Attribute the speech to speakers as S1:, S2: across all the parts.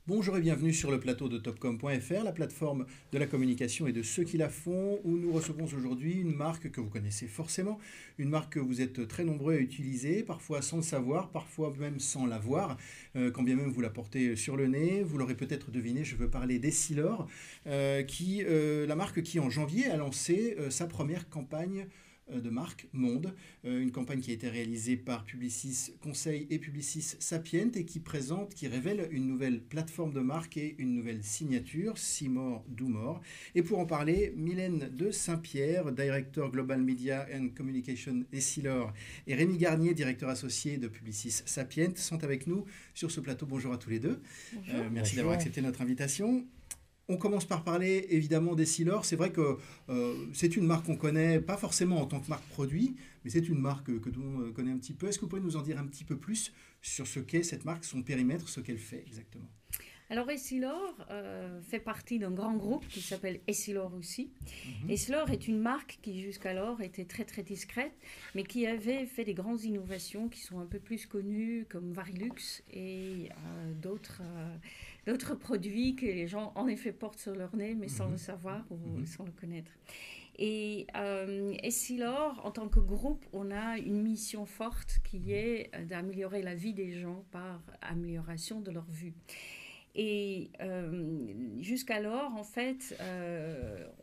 S1: Bonjour et bienvenue sur le plateau de Topcom.fr, la plateforme de la communication et de ceux qui la font, où nous recevons aujourd'hui une marque que vous connaissez forcément, une marque que vous êtes très nombreux à utiliser, parfois sans le savoir, parfois même sans la voir, quand bien même vous la portez sur le nez. Vous l'aurez peut-être deviné, je veux parler d'Essilor, la marque qui en janvier a lancé sa première campagne de marque Monde, une campagne qui a été réalisée par Publicis Conseil et Publicis Sapient et qui révèle une nouvelle plateforme de marque et une nouvelle signature, See More, Do More. Et pour en parler, Mylène de Saint-Pierre, Director Global Media and Communication Essilor, et Rémi Garnier, directeur associé de Publicis Sapient, sont avec nous sur ce plateau. Bonjour à tous les deux. Merci d'avoir accepté notre invitation. On commence par parler évidemment d'Essilor. C'est vrai que c'est une marque qu'on connaît, pas forcément en tant que marque produit, mais c'est une marque que tout le monde connaît un petit peu. Est-ce que vous pouvez nous en dire un petit peu plus sur ce qu'est cette marque, son périmètre, ce qu'elle fait exactement?
S2: Alors Essilor fait partie d'un grand groupe qui s'appelle Essilor aussi. Essilor est une marque qui jusqu'alors était très très discrète, mais qui avait fait des grandes innovations qui sont un peu plus connues comme Varilux et d'autres produits que les gens en effet portent sur leur nez mais sans le savoir ou sans le connaître. Et Essilor, en tant que groupe, on a une mission forte qui est d'améliorer la vie des gens par amélioration de leur vue. Et jusqu'alors, en fait,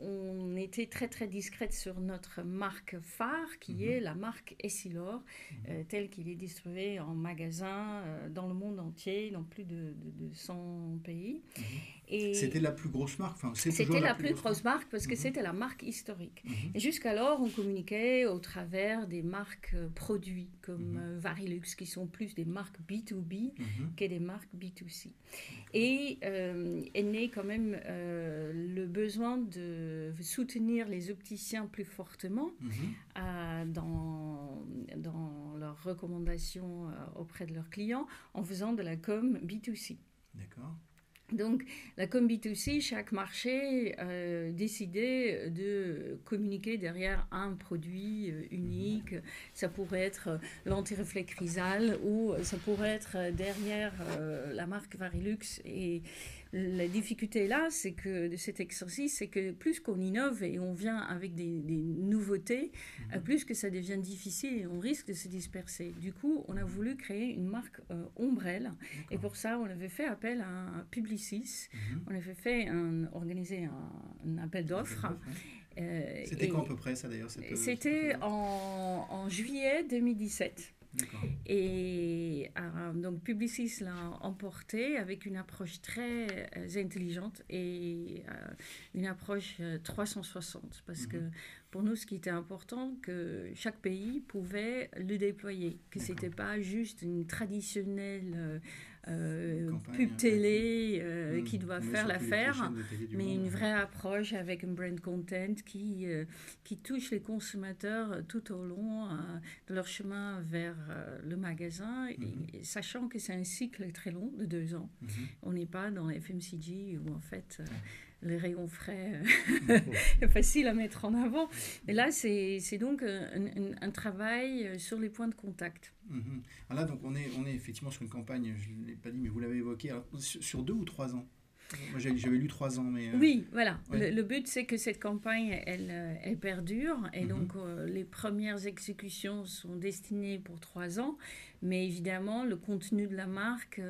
S2: on était très très discrète sur notre marque phare, qui est la marque Essilor, telle qu'il est distribué en magasin dans le monde entier, dans plus de 100 pays.
S1: Et c'était la plus grosse marque,
S2: c'était la plus grosse marque parce que c'était la marque historique. Et jusqu'alors, on communiquait au travers des marques produits comme Varilux, qui sont plus des marques B2B que des marques B2C. Et est né quand même le besoin de soutenir les opticiens plus fortement dans leurs recommandations auprès de leurs clients en faisant de la com B2C.
S1: D'accord.
S2: Donc, la com B2C, chaque marché décidait de communiquer derrière un produit unique. Ça pourrait être l'anti-reflet Chrysal ou ça pourrait être derrière la marque Varilux. Et la difficulté là, c'est que de cet exercice, c'est que plus qu'on innove et on vient avec des nouveautés, plus que ça devient difficile et on risque de se disperser. Du coup, on a voulu créer une marque ombrelle. Et pour ça, on avait fait appel à un Publicis. On avait organisé un appel d'offres.
S1: C'était quand à peu près ça d'ailleurs?
S2: C'était en juillet 2017.
S1: D'accord.
S2: Et donc Publicis l'a emporté avec une approche très intelligente et une approche 360 parce que pour nous ce qui était important que chaque pays pouvait le déployer, que c'était pas juste une traditionnelle pub télé qui doit faire l'affaire, mais une vraie approche avec un brand content qui touche les consommateurs tout au long de leur chemin vers le magasin, et sachant que c'est un cycle très long de 2 ans. On n'est pas dans FMCG où en fait les rayons frais est facile à mettre en avant. Et là, c'est donc un travail sur les points de contact.
S1: Alors là, donc on est effectivement sur une campagne, je ne l'ai pas dit, mais vous l'avez évoqué, alors, sur 2 ou 3 ans? Moi, j'avais lu 3 ans, mais...
S2: Oui, voilà. Ouais. Le but, c'est que cette campagne, elle perdure. Et donc, les premières exécutions sont destinées pour 3 ans. Mais évidemment, le contenu de la marque,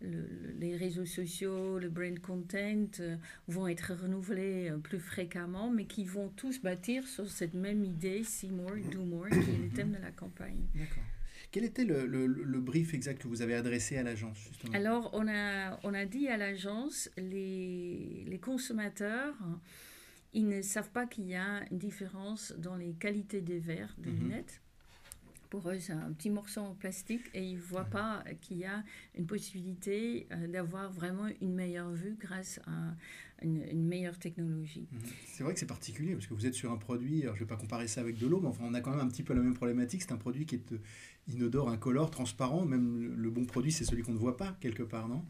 S2: les réseaux sociaux, le brand content vont être renouvelés plus fréquemment, mais qui vont tous bâtir sur cette même idée, See More, Do More, qui est le thème de la campagne.
S1: D'accord. Quel était le brief exact que vous avez adressé à l'agence, justement?
S2: Alors, on a dit à l'agence, les consommateurs, ils ne savent pas qu'il y a une différence dans les qualités des verres, des lunettes. Pour eux, c'est un petit morceau en plastique et ils ne voient pas qu'il y a une possibilité d'avoir vraiment une meilleure vue grâce à une meilleure technologie.
S1: C'est vrai que c'est particulier parce que vous êtes sur un produit, alors je ne vais pas comparer ça avec de l'eau, mais enfin, on a quand même un petit peu la même problématique. C'est un produit qui inodore, incolore, transparent. Même le bon produit, c'est celui qu'on ne voit pas, quelque part, non?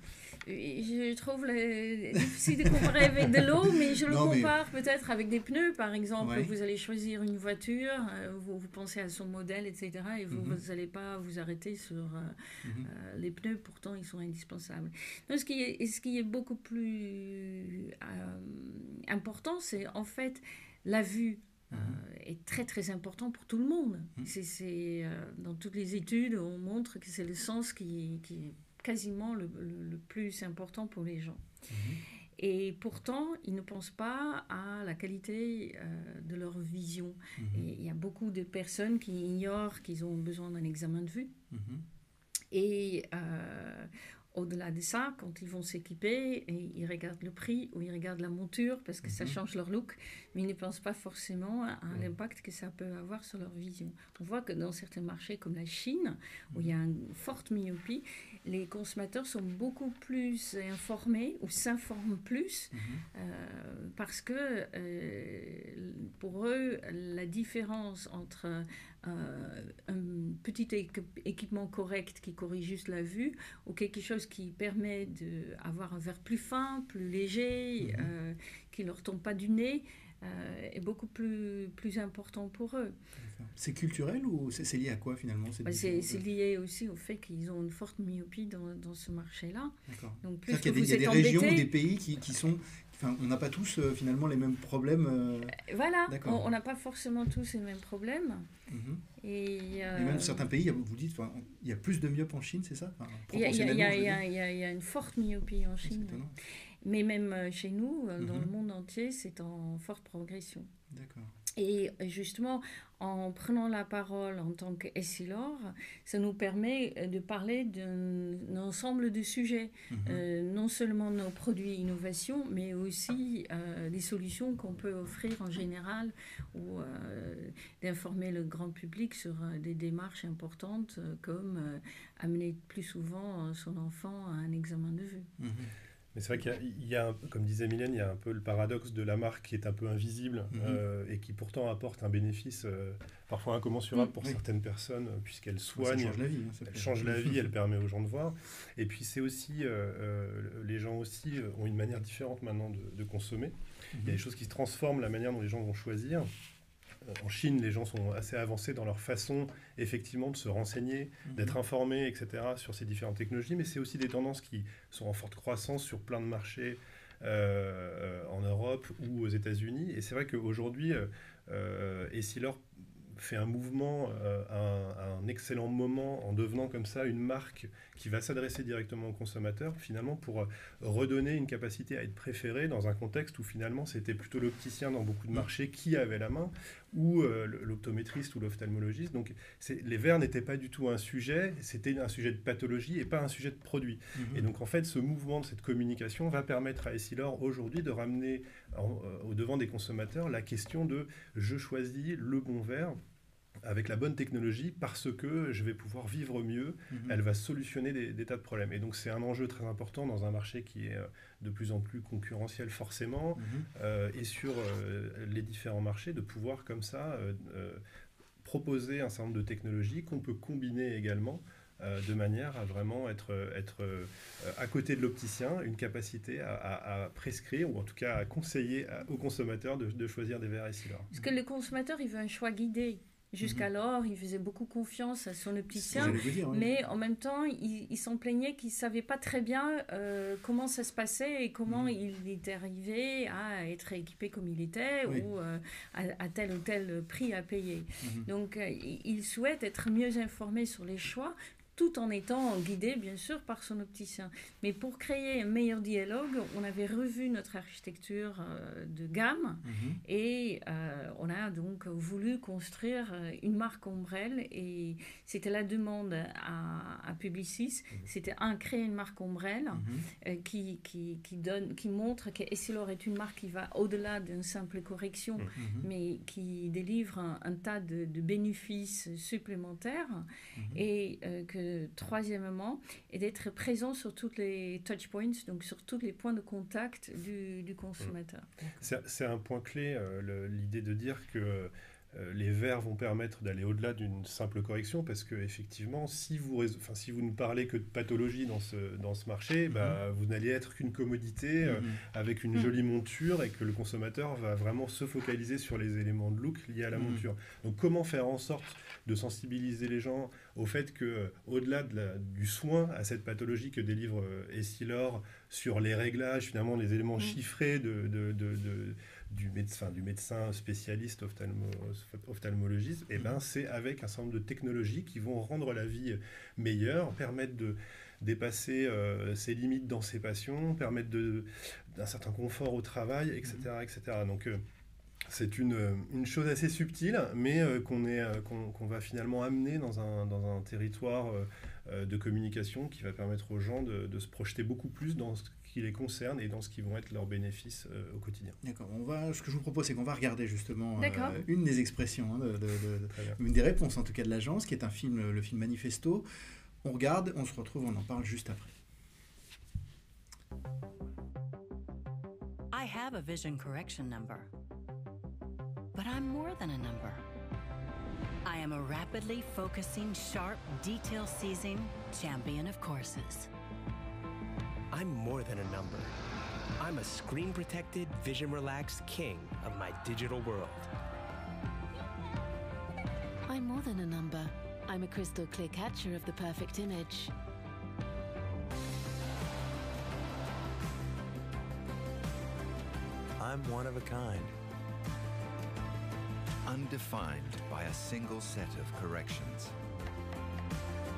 S2: Je trouve difficile de comparer avec de l'eau, mais je le compare peut-être avec des pneus, par exemple. Vous allez choisir une voiture, vous pensez à son modèle, etc. Et vous n'allez pas vous arrêter sur les pneus, pourtant ils sont indispensables. Donc, ce qui est beaucoup plus important, c'est en fait la vue. Est très très important pour tout le monde. Dans toutes les études, on montre que c'est le sens qui est quasiment le plus important pour les gens. Et pourtant, ils ne pensent pas à la qualité de leur vision. Et il y a beaucoup de personnes qui ignorent qu'ils ont besoin d'un examen de vue. Et au-delà de ça, quand ils vont s'équiper, ils regardent le prix ou ils regardent la monture parce que ça change leur look, mais ils ne pensent pas forcément à l'impact que ça peut avoir sur leur vision. On voit que dans certains marchés comme la Chine, où il y a une forte myopie, les consommateurs sont beaucoup plus informés ou s'informent plus parce que pour eux, la différence entre un petit équipement correct qui corrige juste la vue ou quelque chose qui permet d'avoir un verre plus fin, plus léger, qui ne leur tombe pas du nez, est beaucoup plus important pour eux.
S1: C'est culturel ou c'est lié à quoi finalement?
S2: C'est lié aussi au fait qu'ils ont une forte myopie dans ce marché-là.
S1: D'accord.
S2: Donc plus
S1: il y a des régions ou des pays qui sont... Enfin, on n'a pas tous finalement les mêmes problèmes.
S2: Voilà, on n'a pas forcément tous les mêmes problèmes.
S1: Et même certains pays, vous dites, il y a plus de myopes en Chine, c'est ça?
S2: Il y a une forte myopie en Chine. Mais même chez nous, dans le monde entier, c'est en forte progression.
S1: D'accord.
S2: Et justement, en prenant la parole en tant qu'Essilor, ça nous permet de parler d'un ensemble de sujets, non seulement nos produits innovations, mais aussi des solutions qu'on peut offrir en général ou d'informer le grand public sur des démarches importantes comme amener plus souvent son enfant à un examen de vue.
S3: Mais c'est vrai qu'il y a comme disait Mylène, il y a un peu le paradoxe de la marque qui est un peu invisible et qui pourtant apporte un bénéfice parfois incommensurable pour certaines personnes puisqu'elle soigne,
S1: ça change la vie,
S3: elle change la vie, elle permet aux gens de voir. Et puis c'est aussi, les gens aussi ont une manière différente maintenant de consommer. Il y a des choses qui se transforment, la manière dont les gens vont choisir. En Chine, les gens sont assez avancés dans leur façon, effectivement, de se renseigner, d'être informés, etc., sur ces différentes technologies. Mais c'est aussi des tendances qui sont en forte croissance sur plein de marchés en Europe ou aux États-Unis. Et c'est vrai qu'aujourd'hui, Essilor fait un mouvement à un excellent moment en devenant comme ça une marque qui va s'adresser directement aux consommateurs, finalement pour redonner une capacité à être préféré dans un contexte où finalement c'était plutôt l'opticien dans beaucoup de marchés qui avait la main, ou l'optométriste ou l'ophtalmologiste. Donc les verres n'étaient pas du tout un sujet, c'était un sujet de pathologie et pas un sujet de produit. Et donc en fait ce mouvement de cette communication va permettre à Essilor aujourd'hui de ramener au devant des consommateurs la question de je choisis le bon verre avec la bonne technologie parce que je vais pouvoir vivre mieux, elle va solutionner des tas de problèmes. Et donc c'est un enjeu très important dans un marché qui est de plus en plus concurrentiel forcément, et sur les différents marchés, de pouvoir comme ça proposer un certain nombre de technologies qu'on peut combiner également de manière à vraiment être à côté de l'opticien, une capacité à prescrire ou en tout cas à conseiller aux consommateurs de choisir des verres Essilor.
S2: Parce que le consommateur, il veut un choix guidé. Jusqu'alors, il faisait beaucoup confiance à son opticien, mais en même temps, il s'en plaignait qu'il ne savait pas très bien comment ça se passait et comment il était arrivé à être équipé comme il était ou à tel ou tel prix à payer. Donc, il souhaite être mieux informé sur les choix, tout en étant guidé, bien sûr, par son opticien. Mais pour créer un meilleur dialogue, on avait revu notre architecture de gamme et on a donc voulu construire une marque ombrelle et c'était la demande à Publicis. C'était créer une marque ombrelle qui montre qu'Essilor est une marque qui va au-delà d'une simple correction, mais qui délivre un tas de bénéfices supplémentaires et que troisièmement, est d'être présent sur tous les touch points, donc sur tous les points de contact du consommateur.
S3: C'est un point clé, l'idée de dire que les verres vont permettre d'aller au-delà d'une simple correction, parce que effectivement, si vous ne parlez que de pathologie dans ce marché, vous n'allez être qu'une commodité avec une jolie monture, et que le consommateur va vraiment se focaliser sur les éléments de look liés à la monture. Donc comment faire en sorte de sensibiliser les gens au fait que, au-delà du soin à cette pathologie que délivre Essilor, sur les réglages, finalement les éléments chiffrés du médecin spécialiste ophtalmologiste, c'est avec un certain nombre de technologies qui vont rendre la vie meilleure, permettre de dépasser ses limites dans ses passions, permettre d'un certain confort au travail, etc. etc. Donc c'est une chose assez subtile, mais qu'on va finalement amener dans un territoire de communication qui va permettre aux gens de se projeter beaucoup plus dans ce qui les concerne et dans ce qui vont être leurs bénéfices au quotidien.
S1: D'accord. Ce que je vous propose, c'est qu'on va regarder justement une des expressions, une des réponses en tout cas de l'agence, qui est le film Manifesto. On regarde, on se retrouve, on en parle juste après.
S4: I have a vision correction number. But I'm more than a number. I am a rapidly focusing, sharp, detail-seizing champion of courses.
S5: I'm more than a number. I'm a screen-protected, vision-relaxed king of my digital world.
S6: I'm more than a number. I'm a crystal clear catcher of the perfect image.
S7: I'm one of a kind. Undefined by a single set of corrections.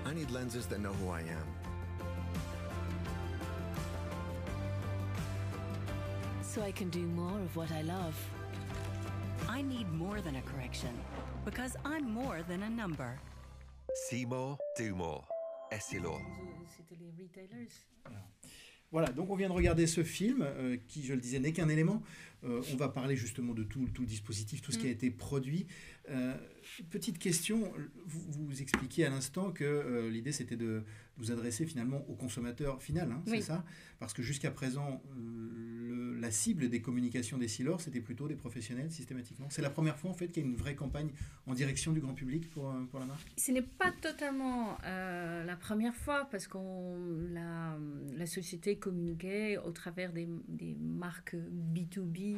S7: I need lenses that know who I am.
S6: So I can do more of what I love.
S4: I need more than a correction, because I'm more than a number.
S7: See more, do more. Essilor.
S2: C'était les retailers.
S1: Voilà, donc on vient de regarder ce film qui, je le disais, n'est qu'un élément. On va parler justement de tout le dispositif, tout ce qui a été produit. Petite question, vous expliquiez à l'instant que l'idée c'était de vous adresser finalement au consommateur final, c'est ça? Parce que jusqu'à présent, la cible des communications d'Essilor, c'était plutôt des professionnels systématiquement. C'est la première fois en fait qu'il y a une vraie campagne en direction du grand public pour la marque?
S2: Ce n'est pas totalement la première fois, parce que la société communiquait au travers des marques B2B,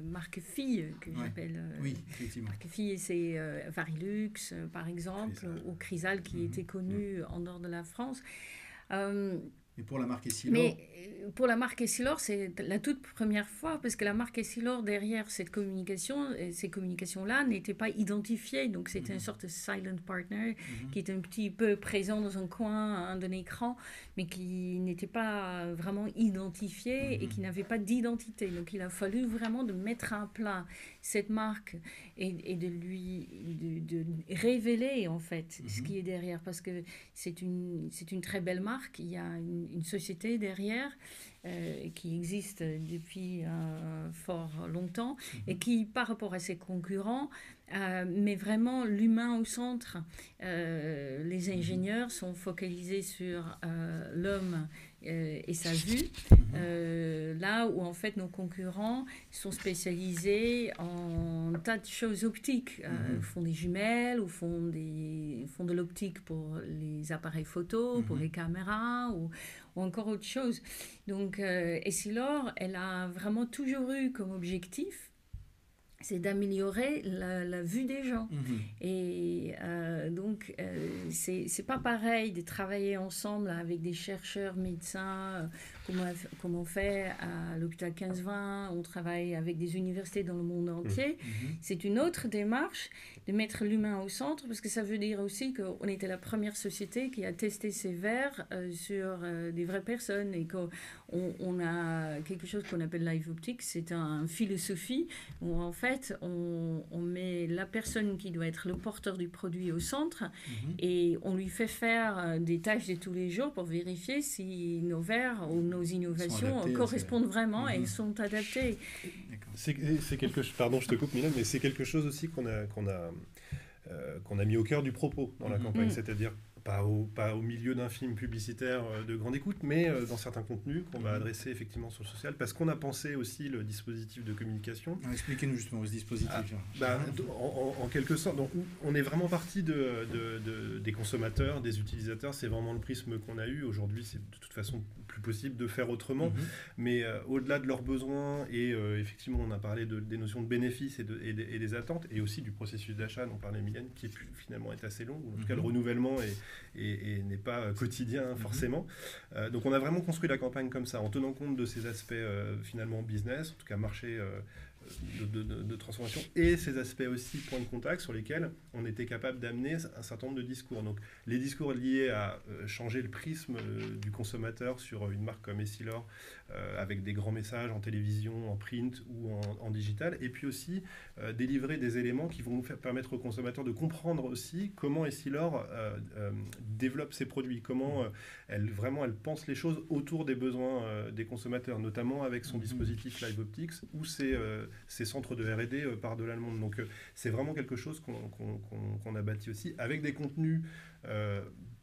S2: marques filles que j'appelle.
S1: Oui, effectivement.
S2: Marques filles, c'est Varilux par exemple, ou Chrysal qui était connu en dehors de la France.
S1: Et pour la marque Essilor?
S2: Mais pour la marque Essilor, c'est la toute première fois, parce que la marque Essilor, derrière ces communications-là, n'étaient pas identifiées. Donc, c'était une sorte de silent partner qui était un petit peu présent dans un coin d'un écran, mais qui n'était pas vraiment identifié et qui n'avait pas d'identité. Donc, il a fallu vraiment de mettre à plat cette marque et de révéler, en fait, ce qui est derrière. Parce que c'est une très belle marque. Il y a une société derrière qui existe depuis fort longtemps et qui, par rapport à ses concurrents, met vraiment l'humain au centre. Les ingénieurs sont focalisés sur l'homme et sa vue, là où en fait nos concurrents sont spécialisés en tas de choses optiques, font des jumelles ou font de l'optique pour les appareils photo, pour les caméras ou encore autre chose. Donc Essilor, elle a vraiment toujours eu comme objectif, c'est d'améliorer la vue des gens. Et donc, c'est pas pareil de travailler ensemble avec des chercheurs, médecins, comme on fait à l'hôpital 15-20, on travaille avec des universités dans le monde entier. C'est une autre démarche de mettre l'humain au centre, parce que ça veut dire aussi qu'on était la première société qui a testé ces verres sur des vraies personnes, et qu'on a quelque chose qu'on appelle Live Optics. C'est une philosophie où en fait on met la personne qui doit être le porteur du produit au centre, et on lui fait faire des tâches de tous les jours pour vérifier si nos verres ou nos innovations correspondent vraiment et sont adaptés.
S3: C'est quelque chose, pardon, je te coupe Mylène, mais c'est quelque chose aussi qu'on a mis au cœur du propos dans la campagne, c'est-à-dire pas au milieu d'un film publicitaire de grande écoute, mais dans certains contenus qu'on va adresser effectivement sur le social, parce qu'on a pensé aussi le dispositif de communication.
S1: Expliquez-nous justement ce dispositif.
S3: En quelque sorte, donc, on est vraiment parti des consommateurs, des utilisateurs, c'est vraiment le prisme qu'on a eu. Aujourd'hui, c'est de toute façon plus possible de faire autrement, mais au-delà de leurs besoins, et effectivement, on a parlé des notions de bénéfices et des attentes, et aussi du processus d'achat dont parlait Mylène, qui finalement est assez long, ou en tout cas le renouvellement et n'est pas quotidien forcément. Donc on a vraiment construit la campagne comme ça, en tenant compte de ces aspects finalement business, en tout cas marché de transformation, et ces aspects aussi points de contact sur lesquels on était capable d'amener un certain nombre de discours. Donc les discours liés à changer le prisme du consommateur sur une marque comme Essilor, avec des grands messages en télévision, en print ou en digital, et puis aussi délivrer des éléments qui vont permettre aux consommateurs de comprendre aussi comment Essilor développe ses produits, comment elle pense les choses autour des besoins des consommateurs, notamment avec son dispositif Live Optics ou ses centres de R&D par-delà le monde. Donc c'est vraiment quelque chose qu'on a bâti aussi, avec des contenus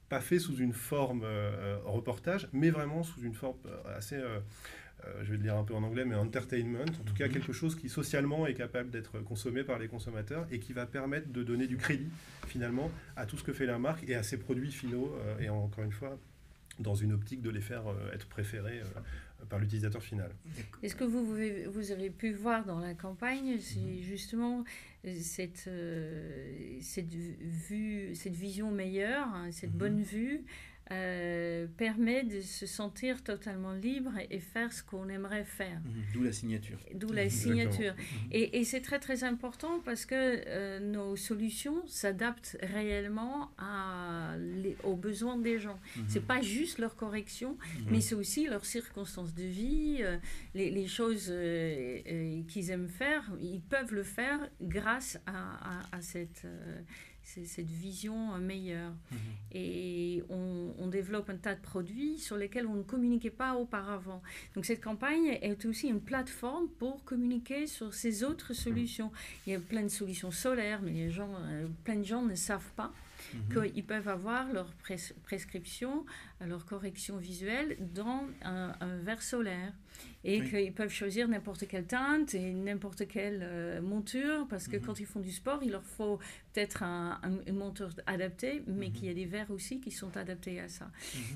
S3: pas faits sous une forme reportage, mais vraiment sous une forme assez, je vais le dire un peu en anglais, mais entertainment, en tout cas quelque chose qui socialement est capable d'être consommé par les consommateurs et qui va permettre de donner du crédit finalement à tout ce que fait la marque et à ses produits finaux, et encore une fois, dans une optique de les faire être préférés par l'utilisateur final.
S2: Et ce que vous avez pu voir dans la campagne, c'est justement cette vision meilleure, cette bonne vue, permet de se sentir totalement libre et faire ce qu'on aimerait faire.
S1: D'où la signature.
S2: D'où la signature. Et c'est très très important parce que nos solutions s'adaptent réellement aux besoins des gens. C'est pas juste leur correction, mais c'est aussi leurs circonstances de vie, les choses qu'ils aiment faire, ils peuvent le faire grâce à cette vision meilleure. Et on développe un tas de produits sur lesquels on ne communiquait pas auparavant. Donc cette campagne est aussi une plateforme pour communiquer sur ces autres solutions. Il y a plein de solutions solaires, mais plein de gens ne savent pas qu'ils peuvent avoir leur prescription, leur correction visuelle dans un verre solaire. Et qu'ils peuvent choisir n'importe quelle teinte et n'importe quelle monture, parce que quand ils font du sport, il leur faut peut-être une monture adaptée, mais qu'il y a des verres aussi qui sont adaptés à ça.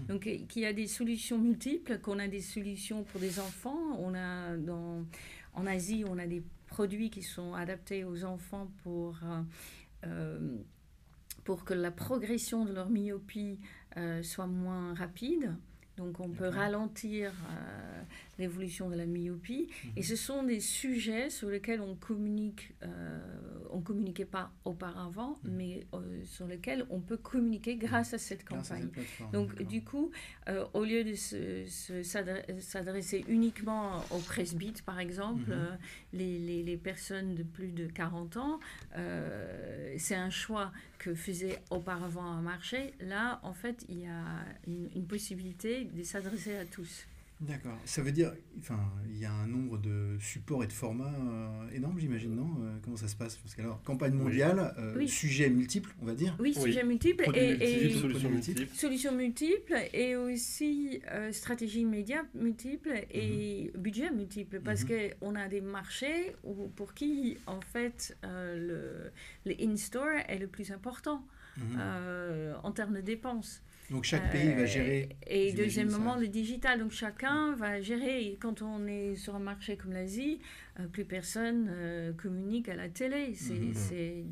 S2: Donc qu'il y a des solutions multiples, qu'on a des solutions pour des enfants. En Asie, on a des produits qui sont adaptés aux enfants pour que la progression de leur myopie soit moins rapide. Donc on peut ralentir l'évolution de la myopie. Et ce sont des sujets sur lesquels on communiquait pas auparavant, mais sur lesquels on peut communiquer grâce à cette campagne. Donc du coup, au lieu de s'adresser uniquement aux presbytes, par exemple, les personnes de plus de 40 ans, c'est un choix que faisait auparavant un marché. Là, en fait, il y a une possibilité de s'adresser à tous.
S1: D'accord. Ça veut dire, il y a un nombre de supports et de formats énormes, j'imagine, non ? Comment ça se passe ? Parce qu'alors, campagne mondiale, sujets multiples, on va dire.
S2: Oui, sujets multiples et
S3: solutions
S2: multiples et aussi stratégies médias multiples et budgets multiples, parce qu'on a des marchés pour qui, en fait, le in-store est le plus important en termes de dépenses.
S1: Donc chaque pays va gérer.
S2: Et deuxièmement, le digital. Donc chacun va gérer. Et quand on est sur un marché comme l'Asie, plus personne communique à la télé. C'est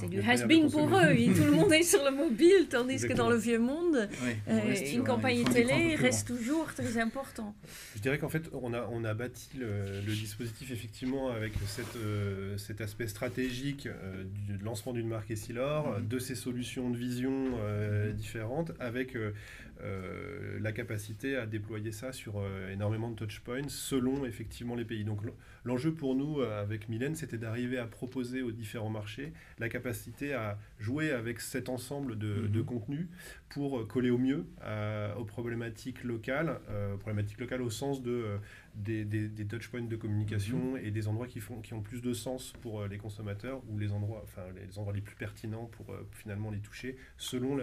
S2: du has-been pour eux. Et tout le monde est sur le mobile, tandis que dans le vieux monde, une campagne télé reste toujours très important.
S3: Je dirais qu'en fait, on a bâti le dispositif effectivement avec cet aspect stratégique du lancement d'une marque Essilor, de ses solutions de vision différentes, avec la capacité à déployer ça sur énormément de touchpoints selon effectivement les pays. Donc l'enjeu pour nous avec Mylène, c'était d'arriver à proposer aux différents marchés la capacité à jouer avec cet ensemble de contenus pour coller au mieux aux problématiques locales au sens des touchpoints de communication et des endroits qui ont plus de sens pour les consommateurs ou les endroits les plus pertinents pour finalement les toucher selon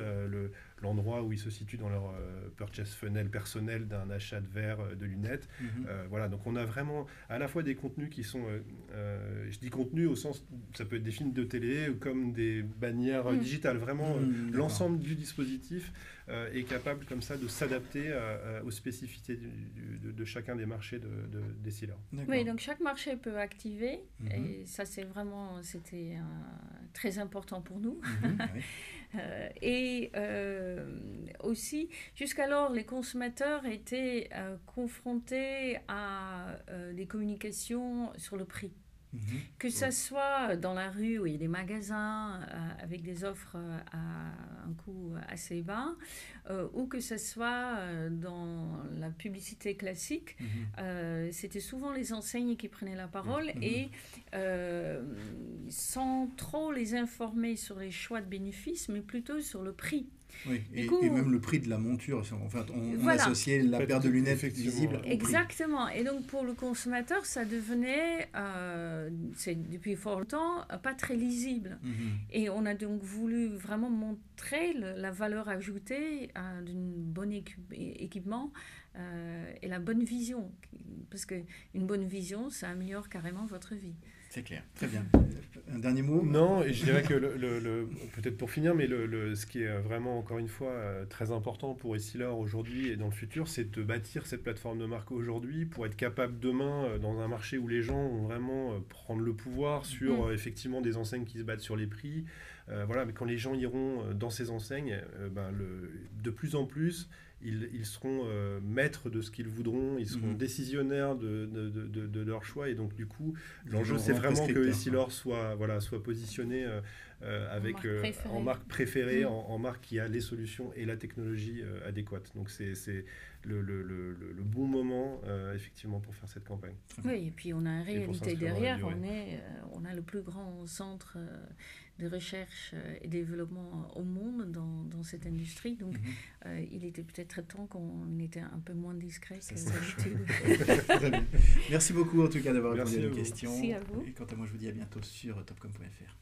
S3: l'endroit où ils se situent dans leur purchase funnel personnel d'un achat de verre, de lunettes. Voilà, donc on a vraiment à la fois des contenus qui sont, je dis contenus au sens, ça peut être des films de télé ou comme des bannières digitales, vraiment l'ensemble du dispositif est capable comme ça de s'adapter aux spécificités de chacun des marchés des sealers.
S2: Oui, donc chaque marché peut activer et ça c'était très important pour nous. Et aussi, jusqu'alors, les consommateurs étaient confrontés à des communications sur le prix. Que ce soit dans la rue où il y a des magasins avec des offres à un coût assez bas, ou que ce soit dans la publicité classique, c'était souvent les enseignes qui prenaient la parole et sans trop les informer sur les choix de bénéfices, mais plutôt sur le prix.
S1: Oui, et même le prix de la monture. En fait, on associait la paire de lunettes visible au prix.
S2: Exactement. Et donc, pour le consommateur, ça devenait, c'est depuis fort longtemps, pas très lisible. Et on a donc voulu vraiment montrer la valeur ajoutée d'un bon équipement et la bonne vision. Parce qu'une bonne vision, ça améliore carrément votre vie.
S1: C'est clair, très bien. Un dernier mot ?
S3: Non, et je dirais que peut-être pour finir, mais ce qui est vraiment, encore une fois, très important pour Essilor aujourd'hui et dans le futur, c'est de bâtir cette plateforme de marque aujourd'hui pour être capable demain, dans un marché où les gens vont vraiment prendre le pouvoir sur effectivement des enseignes qui se battent sur les prix. Voilà, mais quand les gens iront dans ces enseignes, de plus en plus, ils seront maîtres de ce qu'ils voudront, ils seront décisionnaires de leur choix, et donc du coup l'enjeu c'est vraiment que Essilor soit positionné en marque préférée, en marque qui a les solutions et la technologie adéquate. Donc c'est le bon moment effectivement pour faire cette campagne.
S2: Oui, et puis on a une réalité derrière, on a le plus grand centre de recherche et développement au monde dans cette industrie. Donc, il était peut-être temps qu'on était un peu moins discret que d'habitude.
S1: Très bien. Merci beaucoup en tout cas d'avoir répondu à nos questions.
S2: Merci à vous.
S1: Et quant à moi, je vous dis à bientôt sur topcom.fr.